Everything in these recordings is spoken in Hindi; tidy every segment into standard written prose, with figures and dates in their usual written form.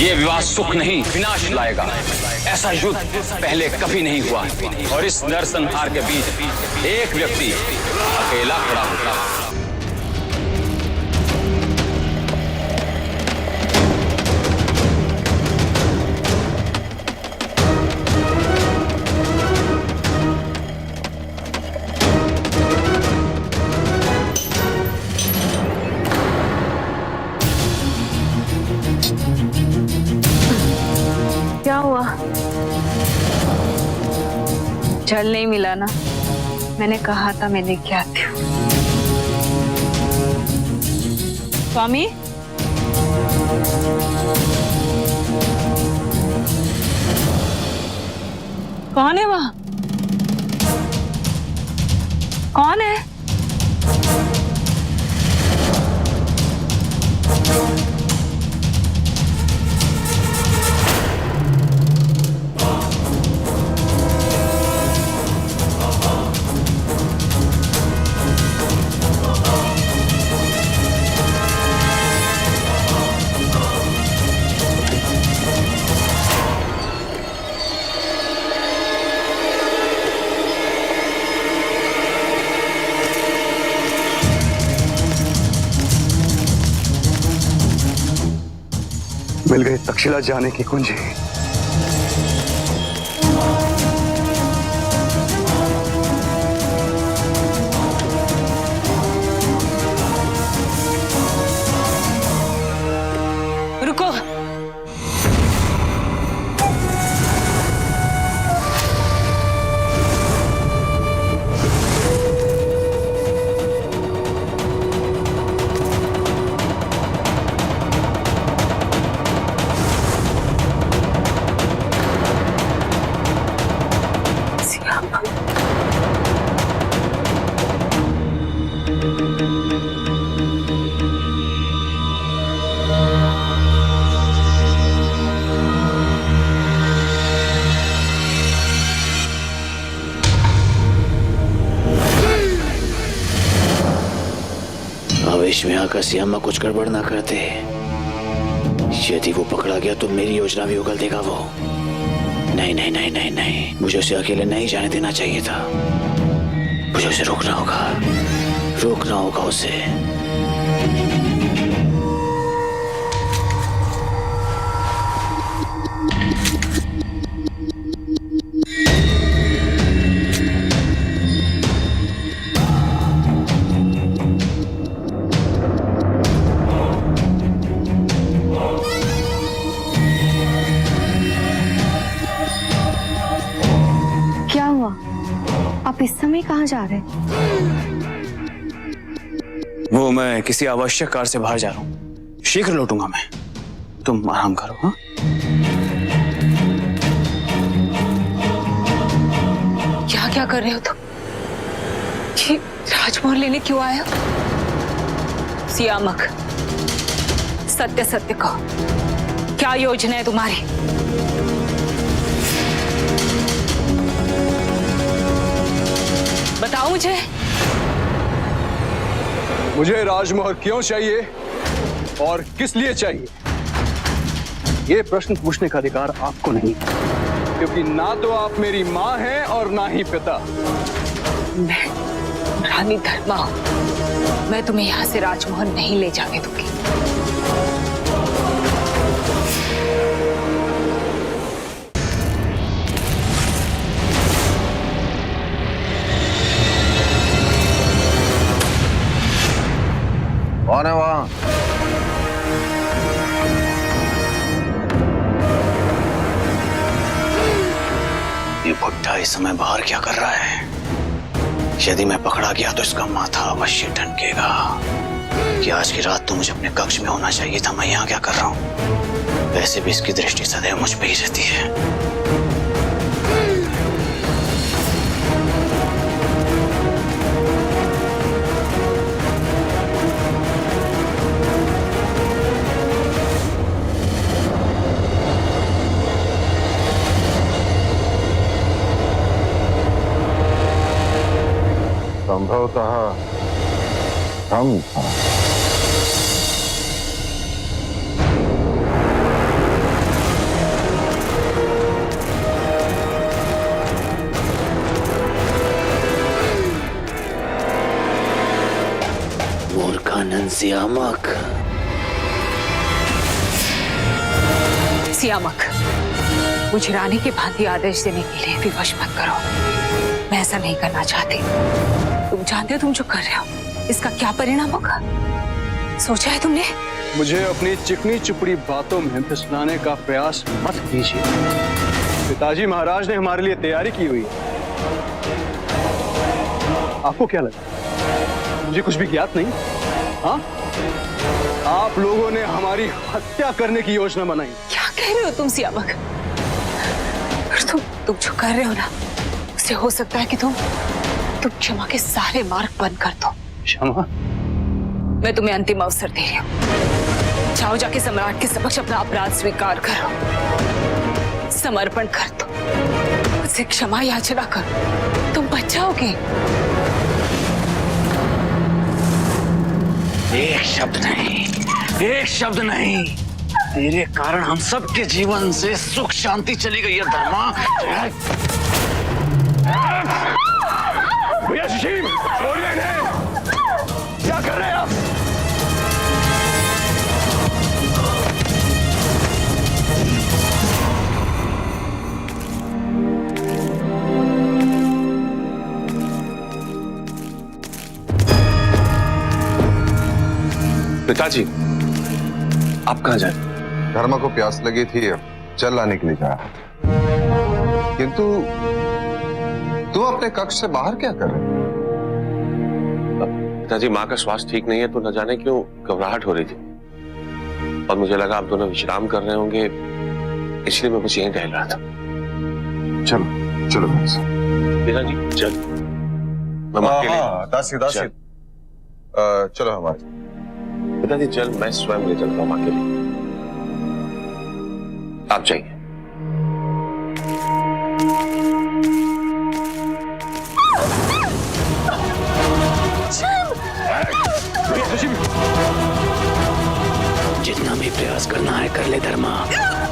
ये विवाह सुख नहीं विनाश लाएगा। ऐसा युद्ध पहले कभी नहीं हुआ और इस नरसंहार के बीच एक व्यक्ति अकेला खड़ा होगा। क्या हुआ? जल नहीं मिला ना? मैंने कहा था मैं लेके आती हूँ। स्वामी, कौन है वहां? कौन है? मिल गई तक्षशिला जाने की कुंजी। रुको। आवेश में आकर सियामा कुछ गड़बड़ ना करते। यदि वो पकड़ा गया तो मेरी योजना भी उगल देगा वो। नहीं नहीं नहीं नहीं नहीं, मुझे उसे अकेले नहीं जाने देना चाहिए था। मुझे उसे रोकना होगा उसे। क्या हुआ? आप इस समय कहाँ जा रहे हैं? वो मैं किसी आवश्यक कार्य से बाहर जा रहा हूँ, शीघ्र लौटूंगा मैं। तुम आराम करो। हाँ, क्या क्या कर रहे हो तुम? ये राजमोहन लेने क्यों आया? सियामक, सत्य सत्य कहो, क्या योजना है तुम्हारी? बताओ मुझे। मुझे राजमोहर क्यों चाहिए और किस लिए चाहिए, ये प्रश्न पूछने का अधिकार आपको नहीं, क्योंकि ना तो आप मेरी मां हैं और ना ही पिता। मैं रानी धर्मा हूं। मैं तुम्हें यहां से राजमोहन नहीं ले जाने दूंगी। कौन है वहां? ये भुट्टा इस समय बाहर क्या कर रहा है? यदि मैं पकड़ा गया तो इसका माथा अवश्य ठनकेगा कि आज की रात तो मुझे अपने कक्ष में होना चाहिए था। मैं यहाँ क्या कर रहा हूँ? वैसे भी इसकी दृष्टि सदैव मुझ पे ही रहती है। संभवतः हम था। सियामक। सियामक, मुझे रानी के भांति आदेश देने के लिए विवश मत करो। मैं ऐसा नहीं करना चाहती। तुम जानते हो तुम जो कर रहे हो इसका क्या परिणाम होगा? सोचा है तुमने? मुझे अपनी चिकनी चुपड़ी बातों में फिसलाने का प्रयास मत कीजिए। पिताजी महाराज ने हमारे लिए तैयारी की हुई है। आपको क्या लगा मुझे कुछ भी ज्ञात नहीं? हाँ, आप लोगों ने हमारी हत्या करने की योजना बनाई। क्या कह रहे हो तुम सियामक? तुम जो कर रहे हो ना, उससे हो सकता है कि तुम क्षमा के सारे मार्ग बंद कर दो। क्षमा? मैं तुम्हें अंतिम अवसर दे रही हूँ। जाओ, जाके सम्राट के समक्ष अपना अपराध स्वीकार करो, समर्पण कर दो, मुझसे क्षमा याचना करो, तुम बच जाओगे। एक शब्द नहीं, एक शब्द नहीं। तेरे कारण हम सबके जीवन से सुख शांति चली गई है धर्मा। भैया सुशील, छोड़िए इन्हें। क्या कर रहे हैं आप? पिताजी, आप कहाँ जाए? धर्मा को प्यास लगी थी, जल लाने के लिए जा रहा था। किंतु तू अपने कक्ष से बाहर क्या कर रहे? पिताजी, माँ का स्वास्थ्य ठीक नहीं है तो न जाने क्यों घबराहट हो रही थी और मुझे लगा आप दोनों विश्राम कर रहे होंगे, इसलिए मैं बस यहीं टहल रहा था। चलो चलो मेरे साथ। पिताजी चल, दासी दासी, चलो हमारे। पिताजी चल, मैं स्वयं ले चलता हूँ माँ के लिए, आप जाइए। जितना भी प्रयास करना है कर ले धर्मा,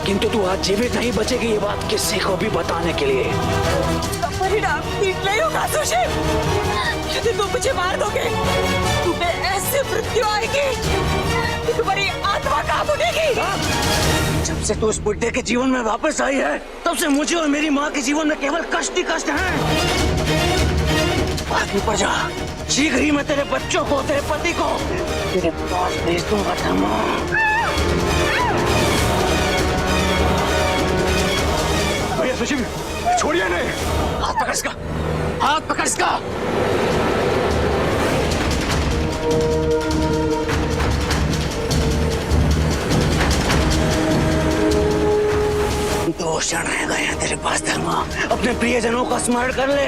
किंतु तू आज जीवित नहीं बचेगी, ये बात किसी को भी बताने के लिए। परिणाम ठीक नहीं होगा सुशील। यदि तुम मुझे मार दोगे, तुम्हें ऐसी मृत्यु आएगी कि तुम्हारी आत्मा कांप उठेगी। जब से तू उस बुड्ढे के जीवन में वापस आई है, तब से मुझे और मेरी माँ के जीवन में केवल कष्ट ही कष्ट है। आगे पर जा, शीघ्र ही मैं तेरे बच्चों को, तेरे पति को तेरे पास भेज दूंगा धर्मा। भैया सुशील, छोड़िए इन्हें। हाथ पकड़ इसका, हाथ पकड़ इसका। दो क्षण रह गए हैं तेरे पास धर्मा, अपने प्रियजनों का स्मरण कर ले।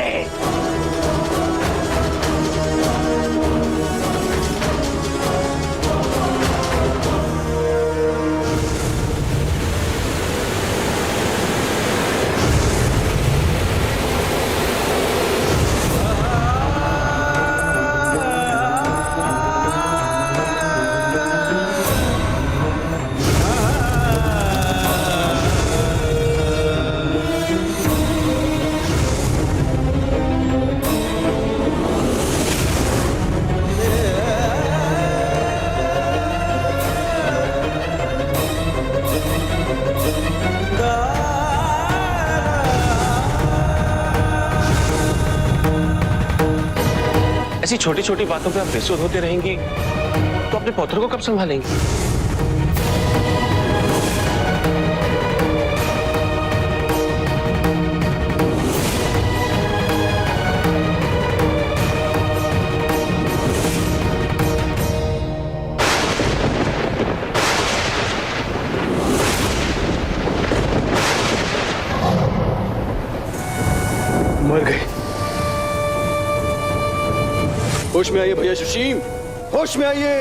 ऐसी छोटी छोटी बातों पे आप बेसुध होते रहेंगी तो अपने पौधों को कब संभालेंगी? मर गए। होश में आइए भैया सुशील, होश में आइए।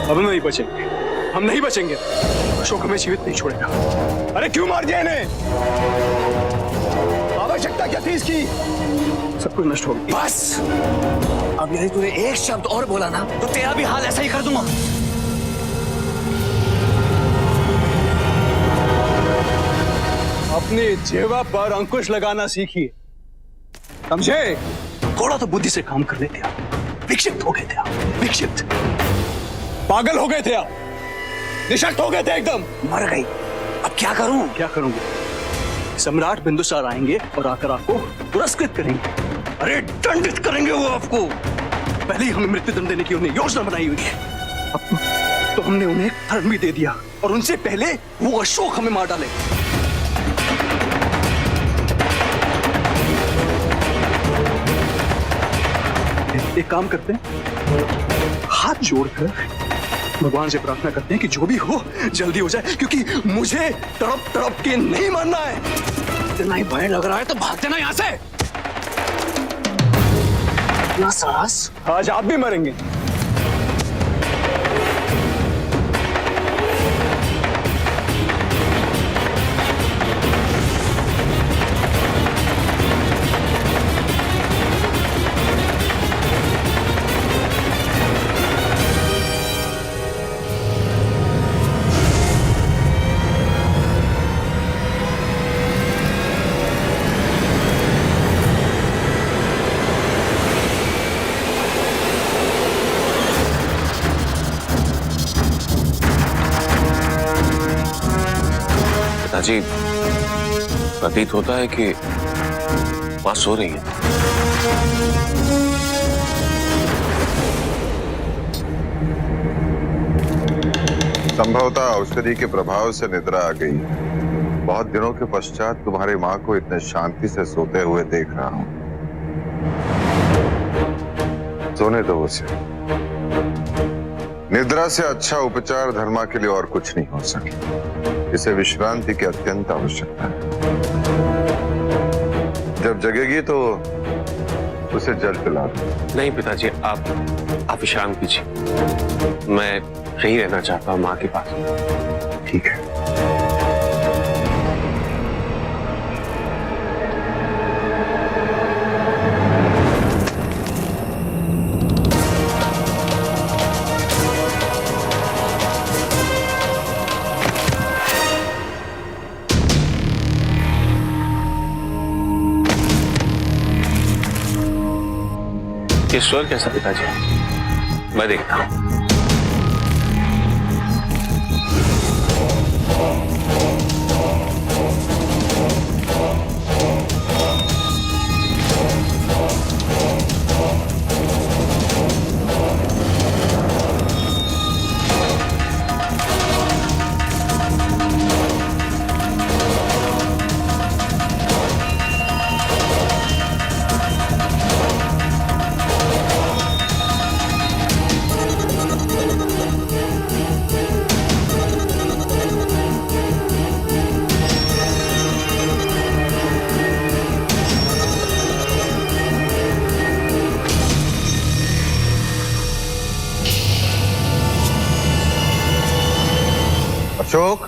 अब नहीं बचेंगे, हम नहीं बचेंगे। अशोक हमें जीवित नहीं छोड़ेगा। अरे क्यों मार दिया इन्हें? आवश्यकता क्या थी इसकी? सब कुछ नष्ट हो गया। बस, अब यदि तूने एक शब्द और बोला ना तो तेरा भी हाल ऐसा ही कर दूंगा। अपनी जीवा पर अंकुश लगाना सीखिए, समझे? थोड़ा तो बुद्धि से काम कर लेते आप। विक्षिप्त हो गए थे आप, विक्षिप्त, पागल हो गए थे आप, निशक्त हो गए थे एकदम। मर गई, अब क्या करूं? क्या करूंगे? सम्राट बिंदुसार आएंगे और आकर आपको पुरस्कृत करेंगे। अरे दंडित करेंगे वो आपको। पहले ही हमें मृत्युदंड देने की उन्हें योजना बनाई हुई है। अब तो हमने उन्हें धर्म भी दे दिया और उनसे पहले वो अशोक हमें मार डाले। एक काम करते हैं, हाथ जोड़कर भगवान से प्रार्थना करते हैं कि जो भी हो जल्दी हो जाए, क्योंकि मुझे तड़प तड़प के नहीं मरना है। इतना ही भय लग रहा है तो भाग देना यहां से। इतना साहस, आज आप भी मरेंगे। पिताजी, प्रतीत होता है कि मां सो रही है। संभवतः औषधि के प्रभाव से निद्रा आ गई। बहुत दिनों के पश्चात तुम्हारी मां को इतने शांति से सोते हुए देख रहा हूं। सोने दो उसे। निद्रा से अच्छा उपचार धर्मा के लिए और कुछ नहीं हो सके। इसे विश्रांति की अत्यंत आवश्यकता है। जब जगेगी तो उसे जल पिला दो। नहीं पिताजी, आप विश्राम कीजिए। मैं यहीं रहना चाहता हूँ माँ के पास। ठीक है। ये स्वर कैसा पिताजी? मैं देखता हूं। अशोक,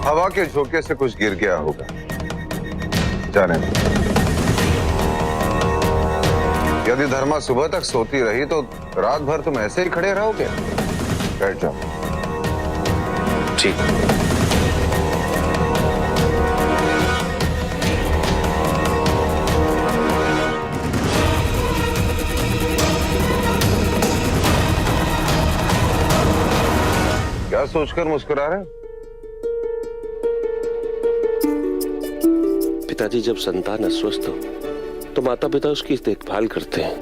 हवा के झोंके से कुछ गिर गया होगा, जाने दो। यदि धर्मा सुबह तक सोती रही तो रात भर तुम ऐसे ही खड़े रहोगे? बैठ जाओ। ठीक। क्या सोचकर मुस्कुरा रहे हो? पिताजी, जब संतान अस्वस्थ हो तो माता पिता उसकी देखभाल करते हैं,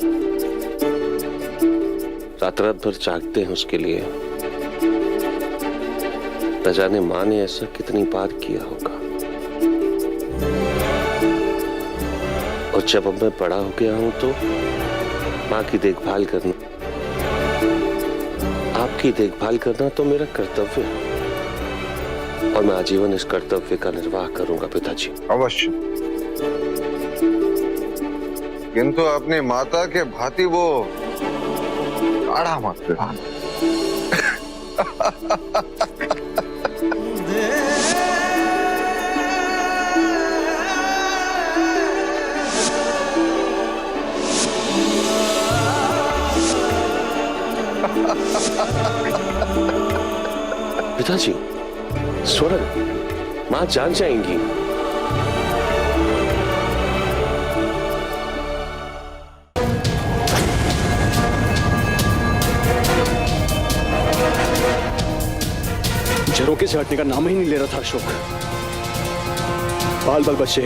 रात रात भर जागते हैं उसके लिए। न जाने माँ ने ऐसा कितनी बार किया होगा। और जब अब मैं बड़ा हो गया हूं तो माँ की देखभाल करना आपकी देखभाल करना तो मेरा कर्तव्य है और मैं आजीवन इस कर्तव्य का निर्वाह करूंगा पिताजी। अवश्य, किंतु अपनी माता के भांति वो आड़ा मत करना। पिताजी, स्वर्ण, मां जान जाएंगी। झरोके से हटने का नाम ही नहीं ले रहा था अशोक। बाल बाल बच्चे,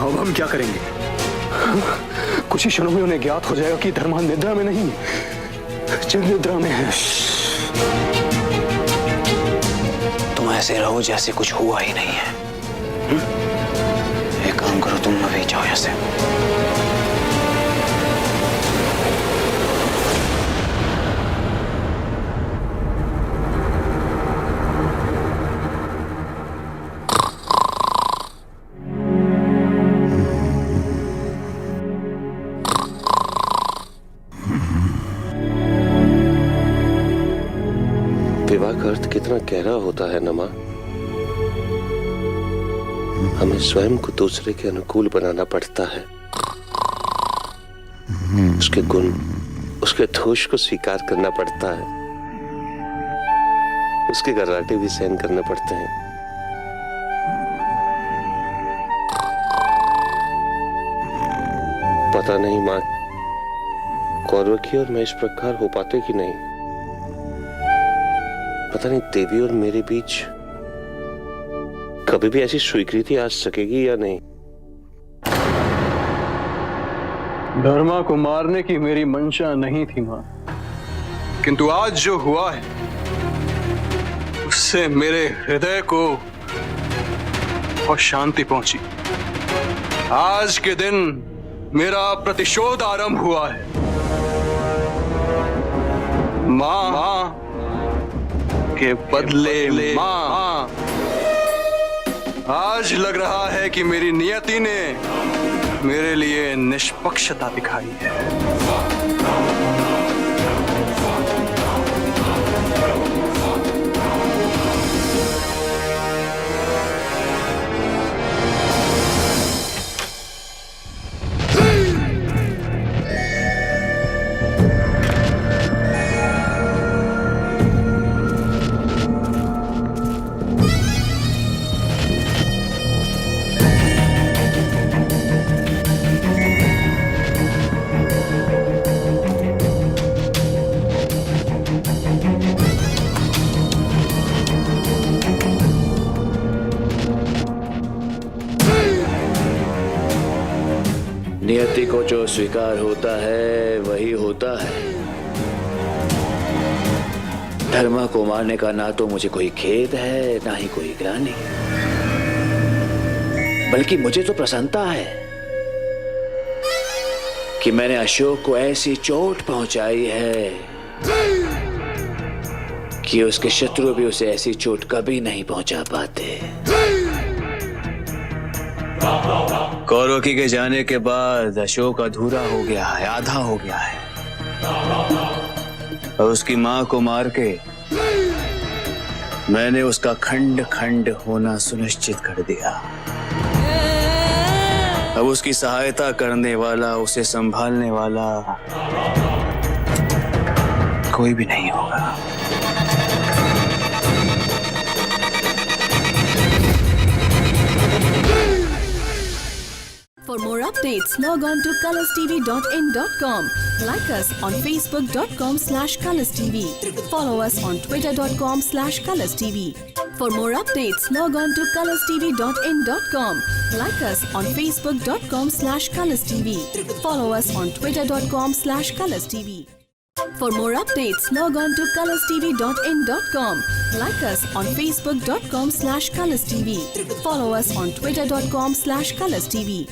अब हम क्या करेंगे? कुछ ही क्षणों में उन्हें ज्ञात हो जाएगा कि धर्मा निद्रा में नहीं, जग निद्रा में है। तुम ऐसे रहो जैसे कुछ हुआ ही नहीं है। एक काम करो, तुम अभी जाओ यहाँ से। विवाह का अर्थ कितना गहरा होता है नमा। हमें स्वयं को दूसरे के अनुकूल बनाना पड़ता है, उसके गुण, उसके दोष को स्वीकार करना पड़ता है, उसके गर्राटे भी सहन करने पड़ते हैं। पता नहीं मां कौरवकी और मैं इस प्रकार हो पाते कि नहीं। पता नहीं देवी और मेरे बीच कभी भी ऐसी स्वीकृति आ सकेगी या नहीं। धर्मा को मारने की मेरी मंशा नहीं थी मां, किंतु आज जो हुआ है उससे मेरे हृदय को और शांति पहुंची। आज के दिन मेरा प्रतिशोध आरंभ हुआ है। मां के बदले मां। आज लग रहा है कि मेरी नियति ने मेरे लिए निष्पक्षता दिखाई है। नियति को जो स्वीकार होता है वही होता है। धर्मा को मारने का ना तो मुझे कोई खेद है ना ही कोई ग्लानि, बल्कि मुझे तो प्रसन्नता है कि मैंने अशोक को ऐसी चोट पहुंचाई है कि उसके शत्रु भी उसे ऐसी चोट कभी नहीं पहुंचा पाते। कौरवकी के जाने के बाद अशोक अधूरा हो गया है, आधा हो गया है, और उसकी मां को मार के मैंने उसका खंड खंड होना सुनिश्चित कर दिया। अब उसकी सहायता करने वाला, उसे संभालने वाला कोई भी नहीं होगा। For more updates, log on to colorstv.in.com. Like us on facebook.com/colorstv. Follow us on twitter.com/colorstv. For more updates, log on to colorstv.in.com. Like us on facebook.com/colorstv. Follow us on twitter.com/colorstv. For more updates, log on to colorstv.in.com. Like us on facebook.com/colorstv. Follow us on twitter.com/colorstv.